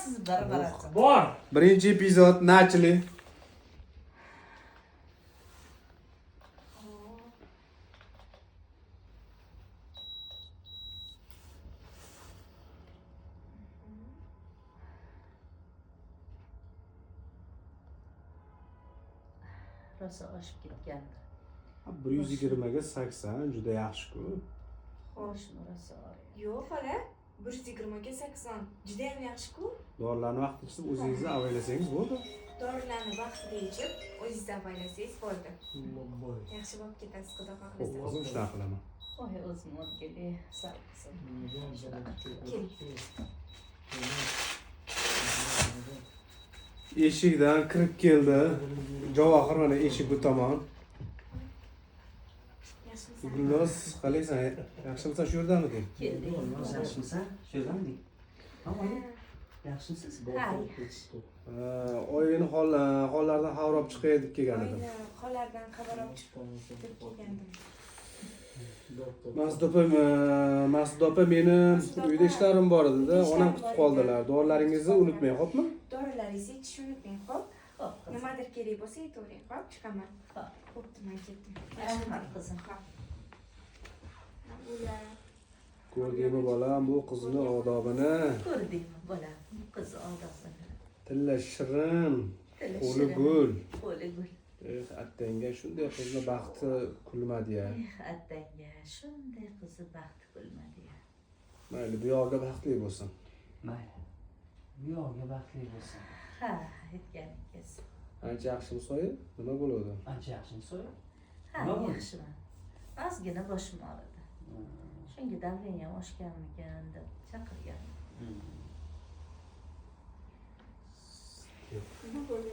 siz barabarasiz. Bor. Birinchi epizod nachli. Rosa oshib ketgandi. 120 ga 80 juda yaxshi-ku. Xo'shmi rosa? Yo'q, xola. 120 ga 80. Juda ham yaxshi-ku. Dorilarni vaqtida ichib o'zingizni avaylasangiz bo'ldi. Dorilarni vaqtida ichib, o'zingiz avaylasangiz bo'ldi. Yaxshi bo'lib ketasiz, xudo xohlasa. O'zim shunaqa qilaman. Voy o'zim o'rgili sal qilsin. Eshikdan kirib keldi. Javohir mana eshik bu tomon. Yaxshimisan? Gulnoz, qalaysan? Yaxshimisan shu yerdamiding? Keldik. Yaxshimisan? Sho'rlanding. Yaxshimisiz? Oyini hollaridan xabar olib chiqay deb kelgan edim. Ayni xolardan xabar olib chiqib kelgandim. Masud opa meni uyda ishlarim bor edi-da, onam kutib qoldilar. Dorilaringizni unutmang, xo'pmi? Dorilaringizni ichishni unutmang, xo'p? Xo'p, qizim. Nimadir kerak bo'lsa aytavering, xo'p? Chiqaman. Xo'p. Xo'pti, men ketdim. Rahmat qizim. Ular Ko'rdingmi bolam bu qizni odobini? Ko'rdingmi bolam? Qiz odobini. Tilla shirin, Tili qo'li shirin. gul. Qo'li gul. Attanga shunday qizni baxti kulmadi-ya. Attanga shunday qizi baxti kulmadi-ya. Mayli, bu yog'iga baxtli bo'lsin. Mayli. Bu yog'iga baxtli bo'lsin. Ha, aytganingiz. Ancha yaxshimi so'yi? Nima bo'ladi? Ancha yaxshimi so'ya? Ha, Nima bo'ldi? yaxshiman. Ozgina boshim og'ridi. Shunga davleniya oshganmikan deb chaqirgan. nima bo'ldi?